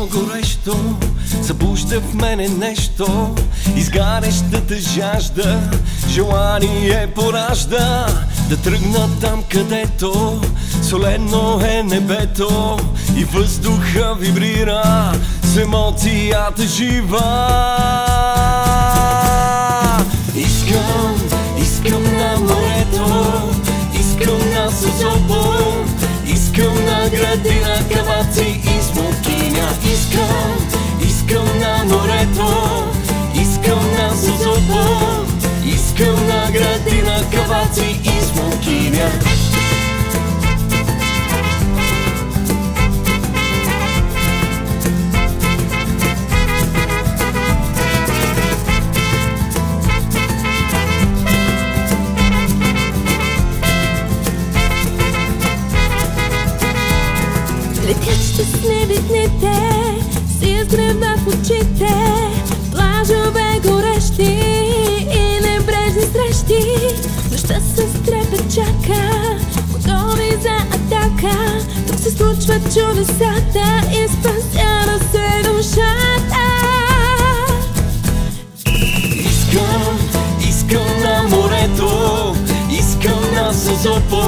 едно горещо събужда в мене нещо, изгарящата жажда желание поражда да тръгна там, където солено е небето и въздуха вибрира с емоцията жива. Искам на морето, искам на Созопо, искам на градина, каваци и смокиня. Искам на морето, искам на Созопо, искам на градина, каваци и смокиня. Летят щастливи дните, си изгрева в очите, плажове горещи и небрежни срещи. Нощта с трепет чака, готови за атака. Тук се случват чудесата и спасява се душата. Искам на морето, искам на Созопо,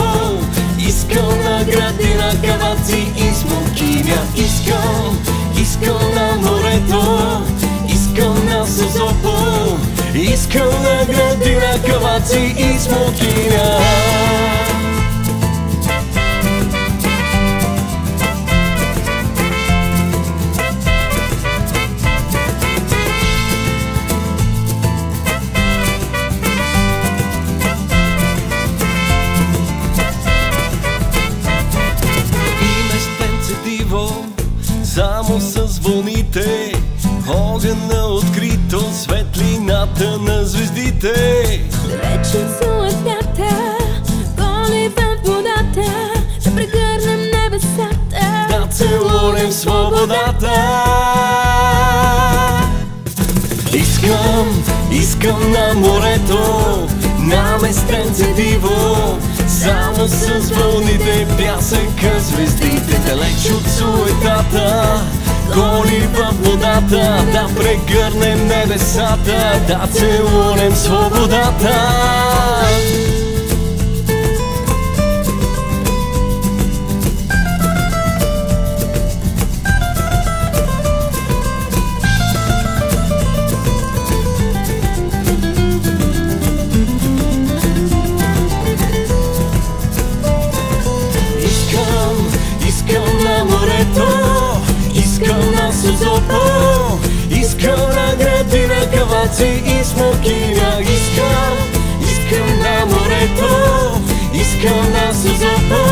искам на градина, каваци и смокиня. Искам на морето, искам на Созопо, искам на градина, каваци и смокиня. Само с вълните, огъна открито, светлината на звездите. Далече суетята, голи в водата, да прегърнем небесата, да целунем свободата. Искам на морето, на местенце диво, само с вълните, пясъка, звездите, далеч от суетата, голи във водата, да прегърнем небесата, да целунем свободата. Искам на Созопо, искам на градина, каваци и смокиня. Искам на морето, искам на Созопо,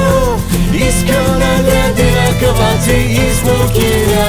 искам на градина, каваци и смокиня.